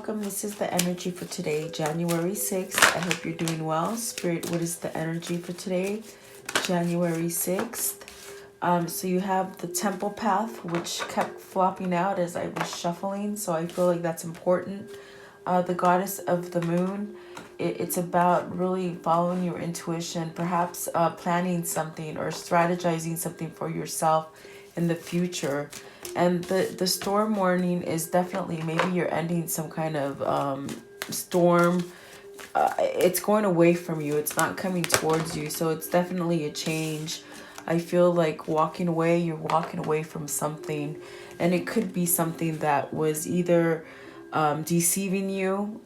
welcome. This is the energy for today, January 6th. I hope you're doing well. Spirit, what is the energy for today, January 6th? So you have the temple path, which kept flopping out as I was shuffling, so I feel like that's important. The goddess of the moon, it's about really following your intuition, perhaps planning something or strategizing something for yourself in the future. And the storm warning is definitely maybe you're ending some kind of storm. It's going away from you. It's not coming towards you. So it's definitely a change. I feel like walking away, you're walking away from something. And it could be something that was either deceiving you,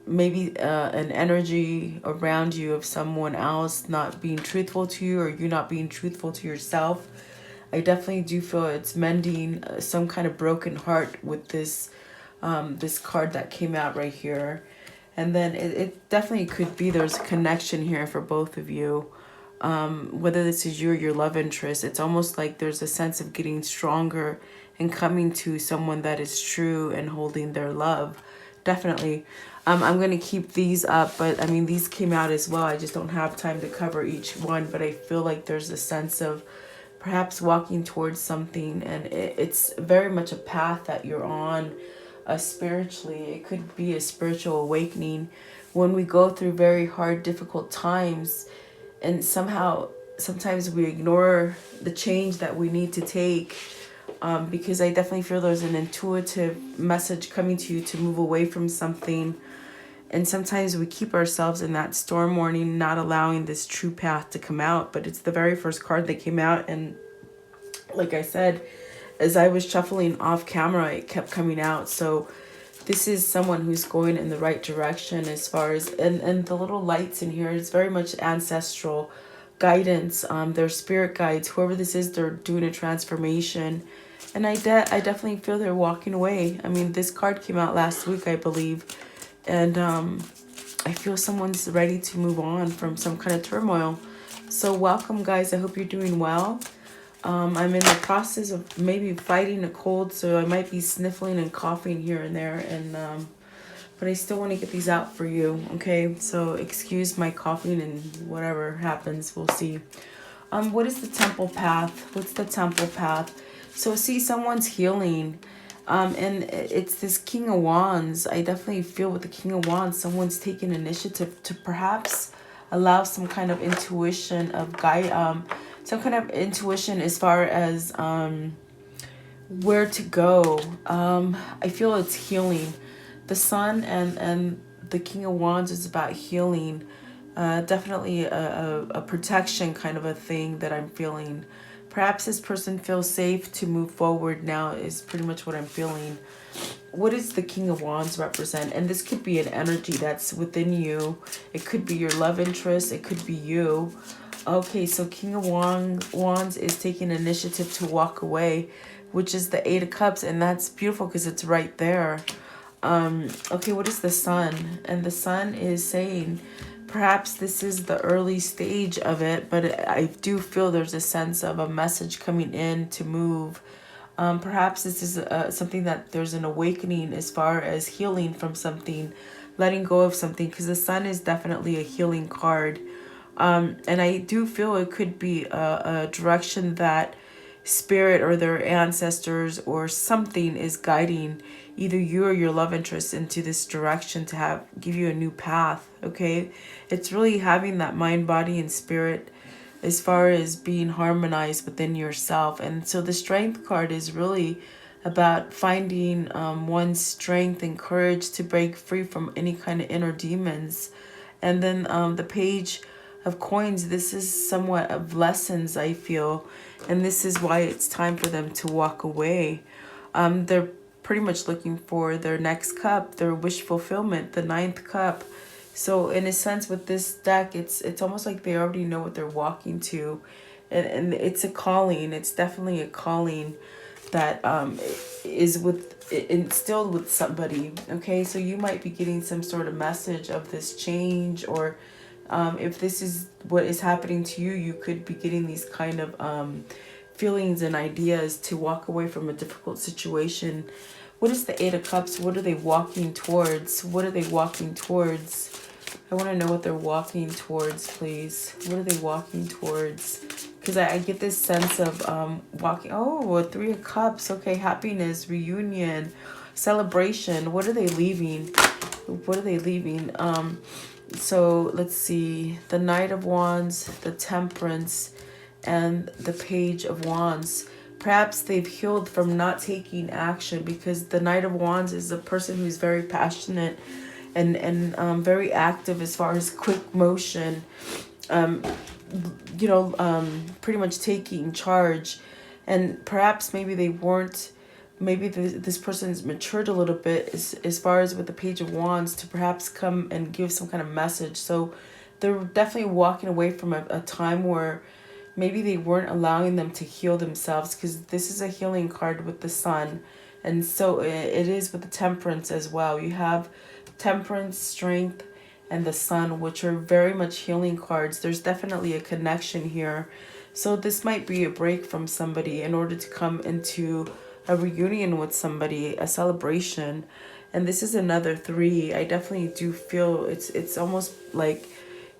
maybe an energy around you of someone else not being truthful to you, or you not being truthful to yourself. I definitely do feel it's mending some kind of broken heart with this this card that came out right here. And then it definitely could be there's a connection here for both of you. Whether this is you or your love interest, it's almost like there's a sense of getting stronger and coming to someone that is true and holding their love. Definitely. I'm going to keep these up, but I mean, these came out as well. I just don't have time to cover each one, but I feel like there's a sense of perhaps walking towards something, and it's very much a path that you're on spiritually. It could be a spiritual awakening when we go through very hard, difficult times, and sometimes we ignore the change that we need to take, because I definitely feel there's an intuitive message coming to you to move away from something. And sometimes we keep ourselves in that storm warning, not allowing this true path to come out. But it's the very first card that came out. And like I said, as I was shuffling off camera, it kept coming out. So this is someone who's going in the right direction as far as, and the little lights in here is very much ancestral guidance. Their spirit guides, whoever this is, they're doing a transformation. And I definitely feel they're walking away. I mean, this card came out last week, I believe. And I feel someone's ready to move on from some kind of turmoil. So welcome, guys. I hope you're doing well. I'm in the process of maybe fighting a cold, so I might be sniffling and coughing here and there. And but I still want to get these out for you, okay? So excuse my coughing and whatever happens, we'll see. What is the temple path? What's the temple path? So see, someone's healing. And it's this King of Wands. I definitely feel with the King of Wands, someone's taking initiative to perhaps allow some kind of intuition of some kind of intuition as far as where to go. I feel it's healing. The Sun and the King of Wands is about healing. Definitely a protection kind of a thing that I'm feeling. Perhaps this person feels safe to move forward now is pretty much what I'm feeling. What does the King of Wands represent? And this could be an energy that's within you. It could be your love interest. It could be you. Okay, so King of Wands is taking initiative to walk away, which is the Eight of Cups. And that's beautiful because it's right there. Okay, what is the Sun? And the Sun is saying, perhaps this is the early stage of it, but I do feel there's a sense of a message coming in to move. Perhaps this is something that there's an awakening as far as healing from something, letting go of something, because the Sun is definitely a healing card. And I do feel it could be a direction that spirit or their ancestors or something is guiding either you or your love interest into this direction to give you a new path. Okay, it's really having that mind, body, and spirit as far as being harmonized within yourself. And so the Strength card is really about finding one's strength and courage to break free from any kind of inner demons. And then the Page of Coins, this is somewhat of lessons, I feel, and this is why it's time for them to walk away. They're pretty much looking for their next cup, their wish fulfillment, the Ninth Cup. So in a sense with this deck, it's almost like they already know what they're walking to, and it's a calling. It's definitely a calling that is instilled with somebody. Okay, so you might be getting some sort of message of this change, or if this is what is happening to you, you could be getting these kind of feelings and ideas to walk away from a difficult situation. What is the Eight of Cups? What are they walking towards? What are they walking towards? I want to know what they're walking towards, please. What are they walking towards? Because I get this sense of walking. Oh, a Three of Cups. Okay, happiness, reunion, celebration. What are they leaving? What are they leaving? So let's see. The Knight of Wands, the Temperance, and the Page of Wands. Perhaps they've healed from not taking action, because the Knight of Wands is a person who's very passionate and very active as far as quick motion, pretty much taking charge. And perhaps maybe they weren't, maybe this person's matured a little bit as far as with the Page of Wands to perhaps come and give some kind of message. So they're definitely walking away from a time where maybe they weren't allowing them to heal themselves, because this is a healing card with the Sun. And so it is with the Temperance as well. You have Temperance, Strength, and the Sun, which are very much healing cards. There's definitely a connection here. So this might be a break from somebody in order to come into a reunion with somebody, a celebration. And this is another 3. I definitely do feel it's almost like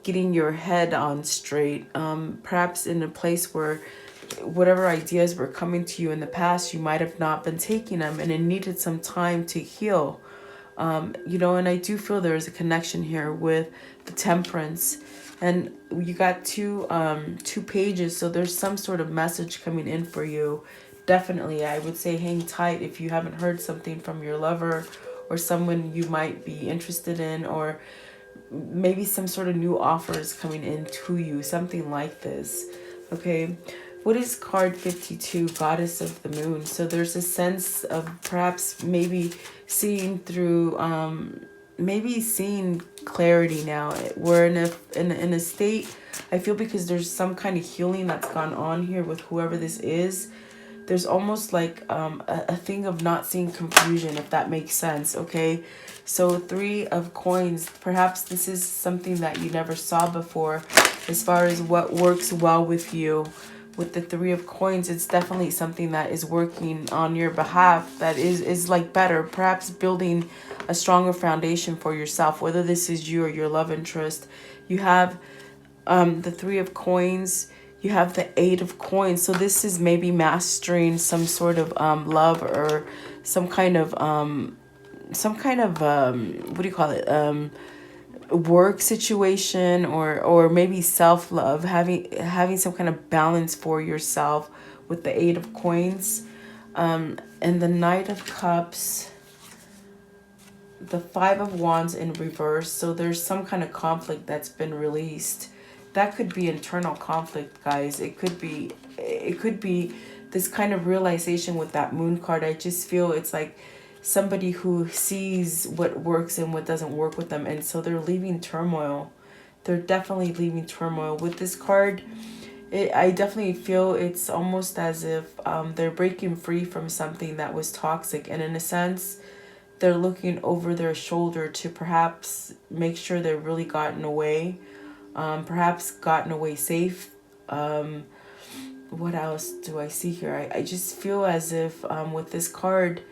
getting your head on straight. Perhaps in a place where whatever ideas were coming to you in the past, you might have not been taking them, and it needed some time to heal. And I do feel there is a connection here with the Temperance, and you got two pages, so there's some sort of message coming in for you. Definitely, I would say hang tight if you haven't heard something from your lover or someone you might be interested in, or maybe some sort of new offers coming in to you, something like this. Okay. What is card 52, Goddess of the Moon? So there's a sense of perhaps maybe seeing through, maybe seeing clarity now. We're in a state, I feel, because there's some kind of healing that's gone on here with whoever this is. There's almost like a thing of not seeing confusion, if that makes sense, okay? So 3 of Coins, perhaps this is something that you never saw before as far as what works well with you. With the 3 of Coins, it's definitely something that is working on your behalf, that is like better, perhaps building a stronger foundation for yourself, whether this is you or your love interest. You have the 3 of Coins, you have the 8 of Coins. So this is maybe mastering some sort of love, or some kind of what do you call it, work situation, or maybe self-love, having some kind of balance for yourself with the 8 of Coins, and the Knight of Cups, the 5 of Wands in reverse. So there's some kind of conflict that's been released. That could be internal conflict, guys. It could be this kind of realization with that Moon card. I just feel it's like somebody who sees what works and what doesn't work with them, and so they're leaving turmoil. They're definitely leaving turmoil with this card. I definitely feel it's almost as if they're breaking free from something that was toxic, and in a sense they're looking over their shoulder to perhaps make sure they're really gotten away, perhaps gotten away safe. What else do I see here? I just feel as if with this card,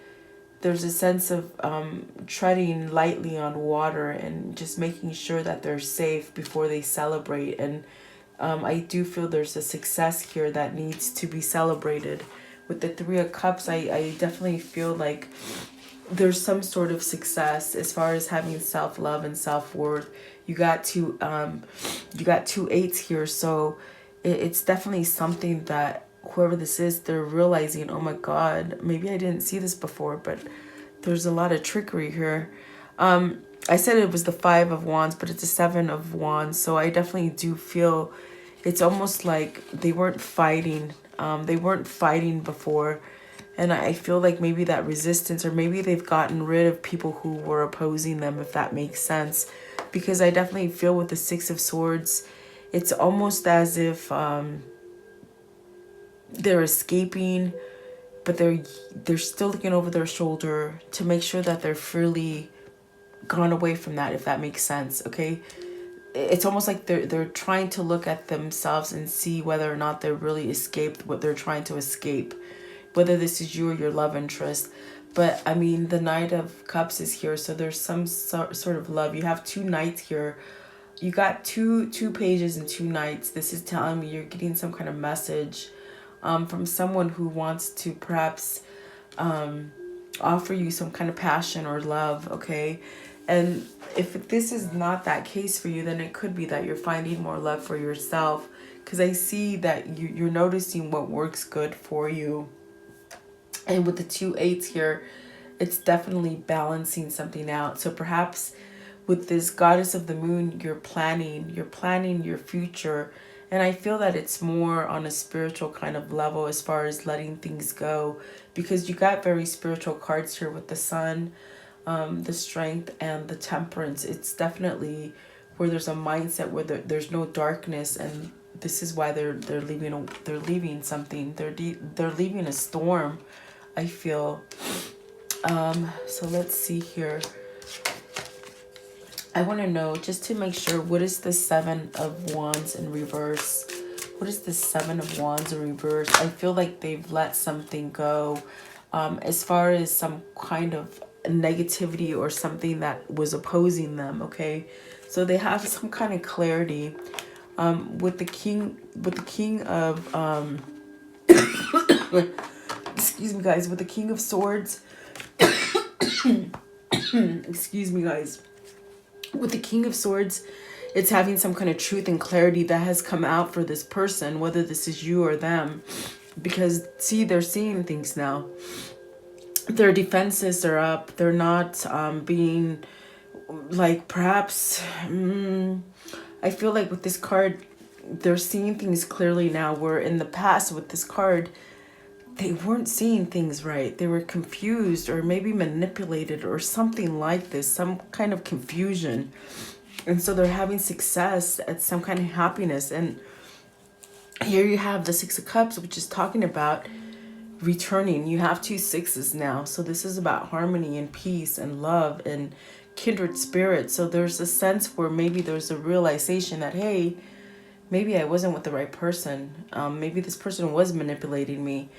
there's a sense of treading lightly on water and just making sure that they're safe before they celebrate. And I do feel there's a success here that needs to be celebrated. With the 3 of Cups, I definitely feel like there's some sort of success as far as having self-love and self-worth. You got two 8s here, so it's definitely something that whoever this is, they're realizing, oh my God, maybe I didn't see this before, but there's a lot of trickery here. I said it was the 5 of Wands, but it's a 7 of Wands. So I definitely do feel it's almost like they weren't fighting. They weren't fighting before. And I feel like maybe that resistance, or maybe they've gotten rid of people who were opposing them, if that makes sense. Because I definitely feel with the 6 of Swords, it's almost as if they're escaping, but they're still looking over their shoulder to make sure that they're fully gone away from that, if that makes sense, okay? It's almost like they're trying to look at themselves and see whether or not they're really escaped what they're trying to escape, whether this is you or your love interest. But I mean, the Knight of Cups is here, so there's some sort of love. You have two knights here. You got two pages and two knights. This is telling me you're getting some kind of message from someone who wants to perhaps offer you some kind of passion or love, okay? And if this is not that case for you, then it could be that you're finding more love for yourself, because I see that you're noticing what works good for you. And with the 2 8s here, it's definitely balancing something out. So perhaps with this goddess of the moon, you're planning your future. And I feel that it's more on a spiritual kind of level as far as letting things go, because you got very spiritual cards here with the sun, the strength, and the temperance. It's definitely where there's a mindset where there's no darkness, and this is why they're leaving something. They're leaving a storm, I feel. So let's see here. I want to know, just to make sure, what is the 7 of Wands in reverse? What is the 7 of Wands in reverse? I feel like they've let something go as far as some kind of negativity or something that was opposing them, okay? So they have some kind of clarity with the king of excuse me guys, with the King of Swords. Excuse me guys. With the King of Swords, it's having some kind of truth and clarity that has come out for this person, whether this is you or them. Because, see, they're seeing things now. Their defenses are up. They're not being, like, perhaps... I feel like with this card, they're seeing things clearly now, where in the past with this card, they weren't seeing things right. They were confused or maybe manipulated or something like this, some kind of confusion. And so they're having success at some kind of happiness. And here you have the 6 of Cups, which is talking about returning. You have 2 6s now. So this is about harmony and peace and love and kindred spirit. So there's a sense where maybe there's a realization that, hey, maybe I wasn't with the right person. Maybe this person was manipulating me.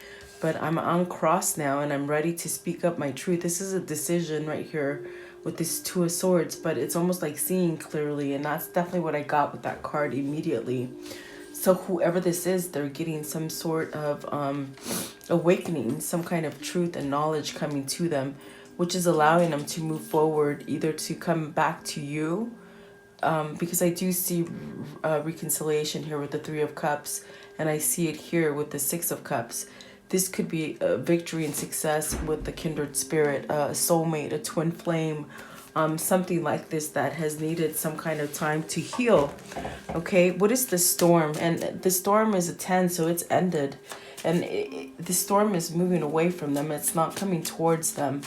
But I'm uncrossed now and I'm ready to speak up my truth. This is a decision right here with this 2 of Swords, but it's almost like seeing clearly, and that's definitely what I got with that card immediately. So whoever this is, they're getting some sort of awakening, some kind of truth and knowledge coming to them, which is allowing them to move forward, either to come back to you, because I do see reconciliation here with the 3 of Cups, and I see it here with the 6 of Cups. This could be a victory and success with the kindred spirit, a soulmate, a twin flame, something like this that has needed some kind of time to heal. Okay, what is the storm? And the storm is a 10, so it's ended. And the storm is moving away from them. It's not coming towards them.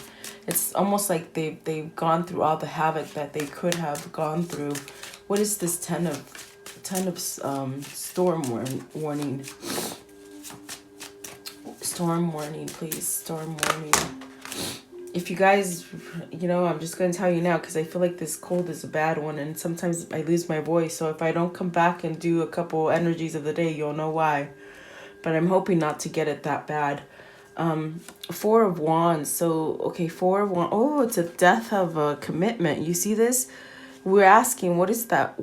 It's almost like they've gone through all the havoc that they could have gone through. What is this 10 of storm warning? Storm warning, please. Storm warning. If you guys, you know, I'm just going to tell you now, because I feel like this cold is a bad one, and sometimes I lose my voice. So if I don't come back and do a couple energies of the day, you'll know why. But I'm hoping not to get it that bad. 4 of Wands. So, okay, 4 of Wands. Oh, it's a death of a commitment. You see this? We're asking, what is that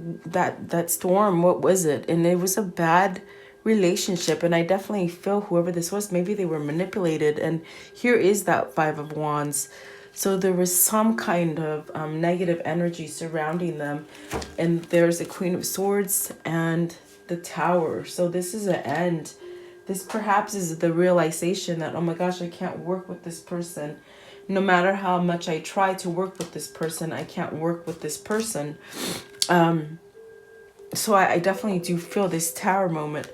storm? What was it? And it was a bad relationship, and I definitely feel whoever this was, maybe they were manipulated. And here is that 5 of Wands. So there was some kind of negative energy surrounding them, and there's a Queen of Swords and the Tower. So this is an end. This perhaps is the realization that, oh my gosh, I can't work with this person. No matter how much I try to work with this person, I can't work with this person. So I definitely do feel this Tower moment.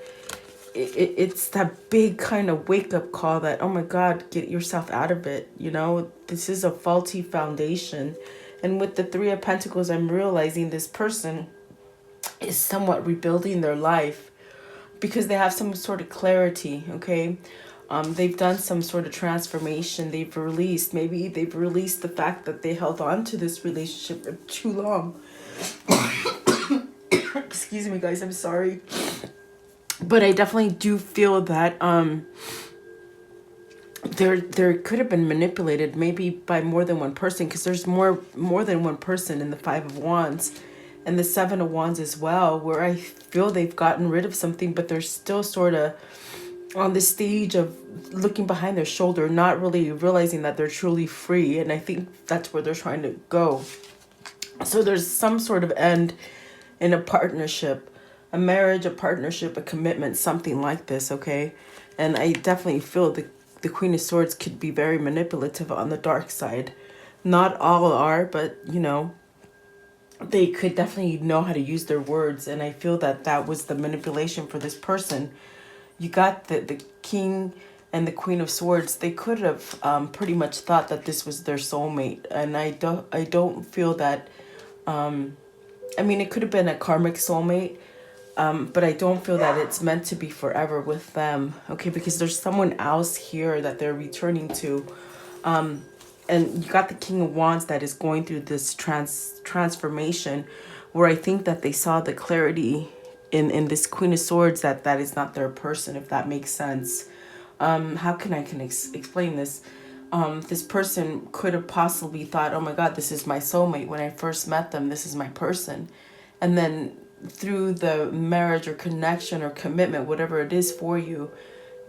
It's that big kind of wake-up call that, oh my God, get yourself out of it. You know, this is a faulty foundation. And with the 3 of Pentacles, I'm realizing this person is somewhat rebuilding their life because they have some sort of clarity, okay? They've done some sort of transformation. Maybe they've released the fact that they held on to this relationship for too long. Excuse me, guys, I'm sorry. But I definitely do feel that there could have been manipulated maybe by more than one person, because there's more than one person in the Five of Wands and the Seven of Wands as well, where I feel they've gotten rid of something, but they're still sort of on the stage of looking behind their shoulder, not really realizing that they're truly free. And I think that's where they're trying to go. So there's some sort of end in a partnership, a marriage, a partnership, a commitment, something like this, okay? And I definitely feel the Queen of Swords could be very manipulative on the dark side. Not all are, but, you know, they could definitely know how to use their words. And I feel that that was the manipulation for this person. You got the King and the Queen of Swords. They could have pretty much thought that this was their soulmate. And I don't feel that, I mean, it could have been a karmic soulmate, but I don't feel that it's meant to be forever with them, okay? Because there's someone else here that they're returning to. And you got the King of Wands that is going through this transformation, where I think that they saw the clarity in this Queen of Swords that is not their person, if that makes sense. How can I explain this? This person could have possibly thought, oh my God, this is my soulmate. When I first met them, this is my person. And then through the marriage or connection or commitment, whatever it is for you,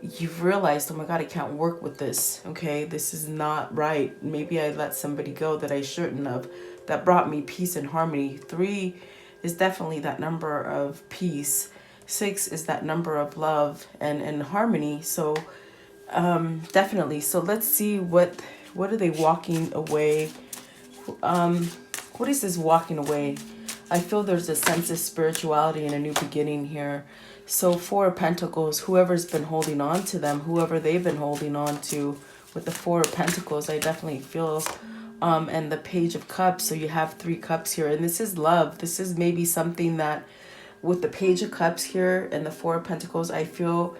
you've realized, oh my God, I can't work with this. Okay, this is not right. Maybe I let somebody go that I shouldn't have. That brought me peace and harmony. 3 is definitely that number of peace. 6 is that number of love and harmony. So definitely. So let's see what are they walking away. What is this walking away? I feel there's a sense of spirituality and a new beginning here. So 4 of Pentacles, whoever's been holding on to them, whoever they've been holding on to with the 4 of Pentacles, I definitely feel, and the Page of Cups. So you have 3 cups here, and this is love. This is maybe something that with the Page of Cups here and the 4 of Pentacles, I feel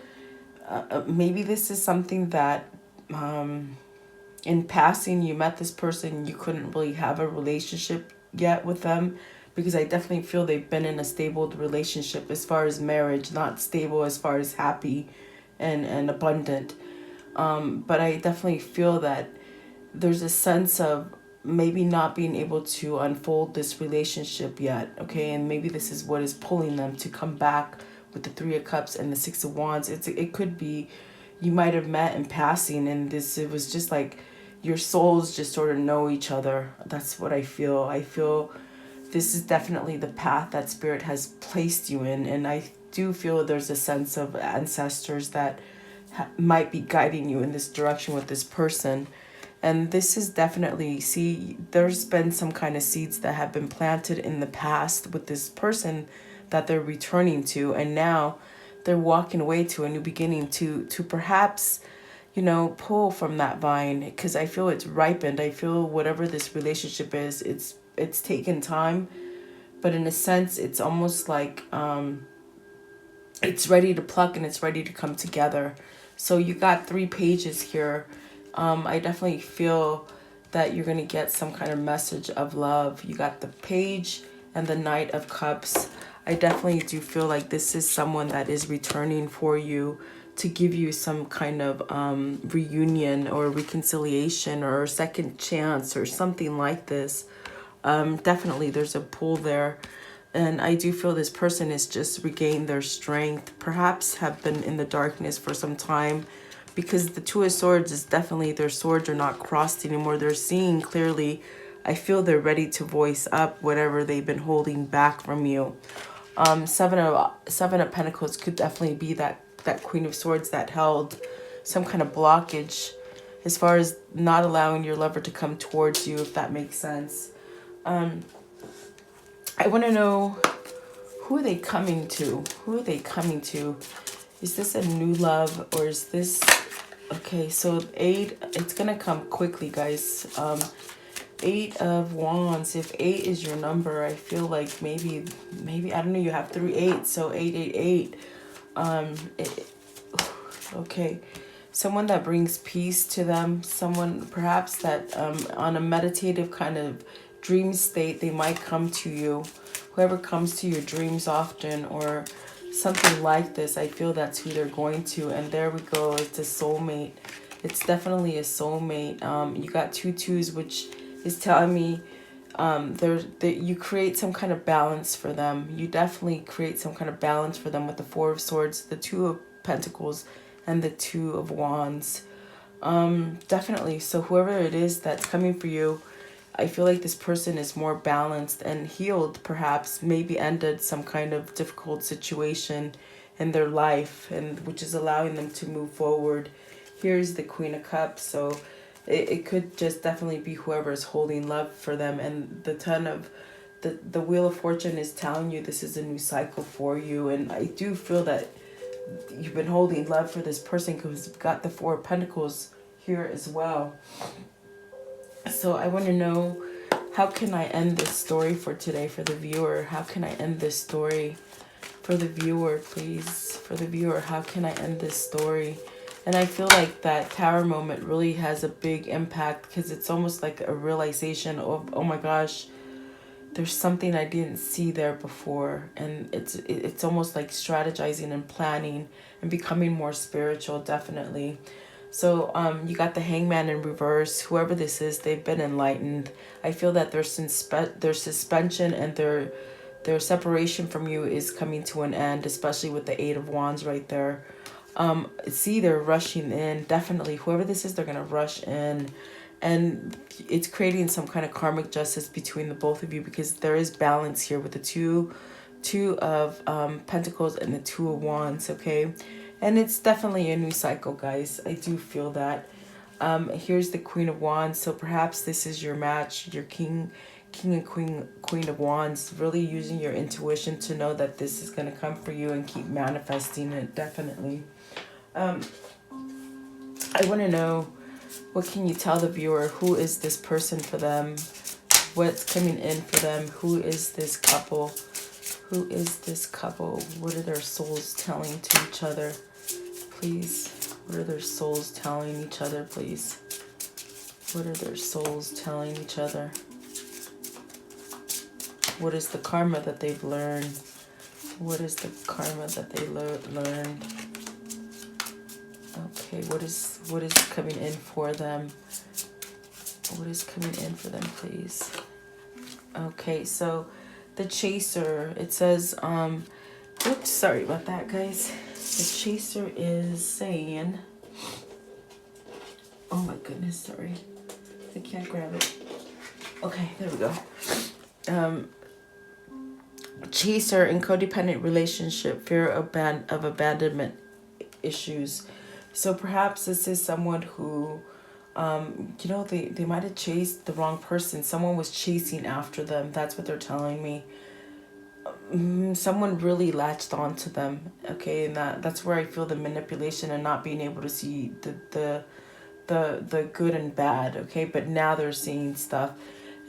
maybe this is something that in passing you met this person, you couldn't really have a relationship yet with them, because I definitely feel they've been in a stable relationship as far as marriage, not stable as far as happy and abundant. But I definitely feel that there's a sense of maybe not being able to unfold this relationship yet, okay? And maybe this is what is pulling them to come back with the 3 of Cups and the 6 of Wands. It could be you might have met in passing, and it was just like your souls just sort of know each other. That's what I feel. I feel this is definitely the path that Spirit has placed you in. And I do feel there's a sense of ancestors that might be guiding you in this direction with this person. And this is definitely, see, there's been some kind of seeds that have been planted in the past with this person that they're returning to. And now they're walking away to a new beginning to perhaps, you know, pull from that vine, because I feel it's ripened. I feel whatever this relationship is, it's taken time, but in a sense, it's almost like it's ready to pluck and it's ready to come together. So you got 3 pages here. I definitely feel that you're going to get some kind of message of love. You got the Page and the Knight of Cups. I definitely do feel like this is someone that is returning for you to give you some kind of reunion or reconciliation or second chance or something like this. Definitely there's a pull there. And I do feel this person has just regained their strength, perhaps have been in the darkness for some time, because the 2 of Swords is definitely, their swords are not crossed anymore. They're seeing clearly. I feel they're ready to voice up whatever they've been holding back from you. 7 of Pentacles could definitely be that Queen of Swords that held some kind of blockage as far as not allowing your lover to come towards you, if that makes sense. I want to know, who are they coming to? Who are they coming to? Is this a new love, or is this... Okay, so 8, it's going to come quickly, guys. 8 of Wands. If 8 is your number, I feel like maybe I don't know, you have 3 8s, so 888. Okay, someone that brings peace to them, someone perhaps that on a meditative kind of dream state, they might come to you. Whoever comes to your dreams often or something like this, I feel that's who they're going to. And there we go, it's a soulmate. It's definitely a soulmate. You got 2 2s, which is telling me that you create some kind of balance for them. You definitely create some kind of balance for them with the 4 of Swords, the 2 of Pentacles, and the 2 of Wands. Definitely. So whoever it is that's coming for you, I feel like this person is more balanced and healed, perhaps, maybe ended some kind of difficult situation in their life, and which is allowing them to move forward. Here's the Queen of Cups, so it could just definitely be whoever is holding love for them. And the Ton of the Wheel of Fortune is telling you this is a new cycle for you. And I do feel that you've been holding love for this person because you've got the 4 of Pentacles here as well. So I want to know, how can I end this story for today for the viewer? How can I end this story for the viewer, please? For the viewer, how can I end this story? And I feel like that Tower moment really has a big impact because it's almost like a realization of, oh my gosh, there's something I didn't see there before. And it's almost like strategizing and planning and becoming more spiritual, definitely. So you got the Hangman in reverse. Whoever this is, they've been enlightened. I feel that their suspension and their separation from you is coming to an end, especially with the 8 of Wands right there. See, they're rushing in. Definitely, whoever this is, they're going to rush in. And it's creating some kind of karmic justice between the both of you, because there is balance here with the two of Pentacles and the 2 of Wands, okay? And it's definitely a new cycle, guys. I do feel that. Here's the Queen of Wands. So perhaps this is your match, your king and queen of Wands, really using your intuition to know that this is going to come for you and keep manifesting it, definitely. I want to know, what can you tell the viewer? Who is this person for them? What's coming in for them? Who is this couple? Who is this couple? What are their souls telling to each other? Please. What are their souls telling each other, please? What are their souls telling each other? What is the karma that they've learned? What is the karma that they learned? Okay, what is coming in for them? What is coming in for them, please? Okay, so the Chaser, it says, oops, sorry about that, guys. The Chaser is saying, oh my goodness, sorry. I can't grab it. Okay, there we go. Chaser in codependent relationship, fear of abandonment issues. So perhaps this is someone who, you know, they might have chased the wrong person. Someone was chasing after them. That's what they're telling me. Someone really latched onto them. Okay, and that's where I feel the manipulation and not being able to see the good and bad. Okay, but now they're seeing stuff,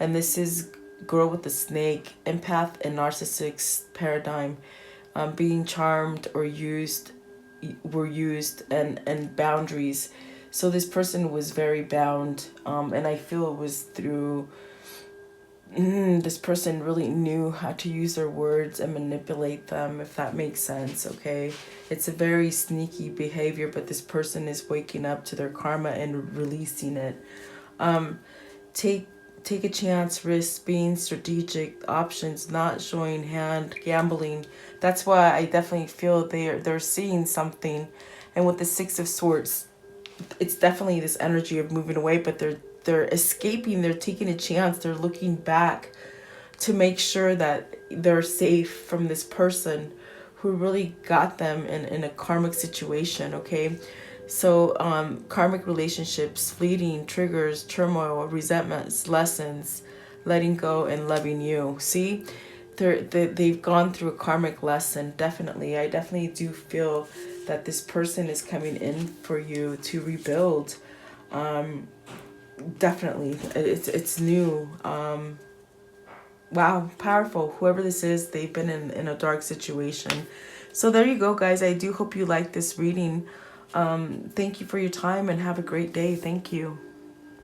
and this is Girl with the Snake, empath and narcissist paradigm, being charmed or used and boundaries. So this person was very bound, and I feel it was through this person really knew how to use their words and manipulate them, if that makes sense. Okay, it's a very sneaky behavior, but this person is waking up to their karma and releasing it. Take a chance, risk, being strategic, options, not showing hand, gambling. That's why I definitely feel they're seeing something. And with the 6 of Swords, it's definitely this energy of moving away, but they're escaping, they're taking a chance, they're looking back to make sure that they're safe from this person who really got them in a karmic situation, okay? So karmic relationships, fleeting, triggers, turmoil, resentments, lessons, letting go and loving you. See, they've gone through a karmic lesson, definitely. I definitely do feel that this person is coming in for you to rebuild. Definitely, it's new. Wow, powerful. Whoever this is, they've been in a dark situation. So there you go, guys. I do hope you like this reading. Thank you for your time and have a great day. Thank you.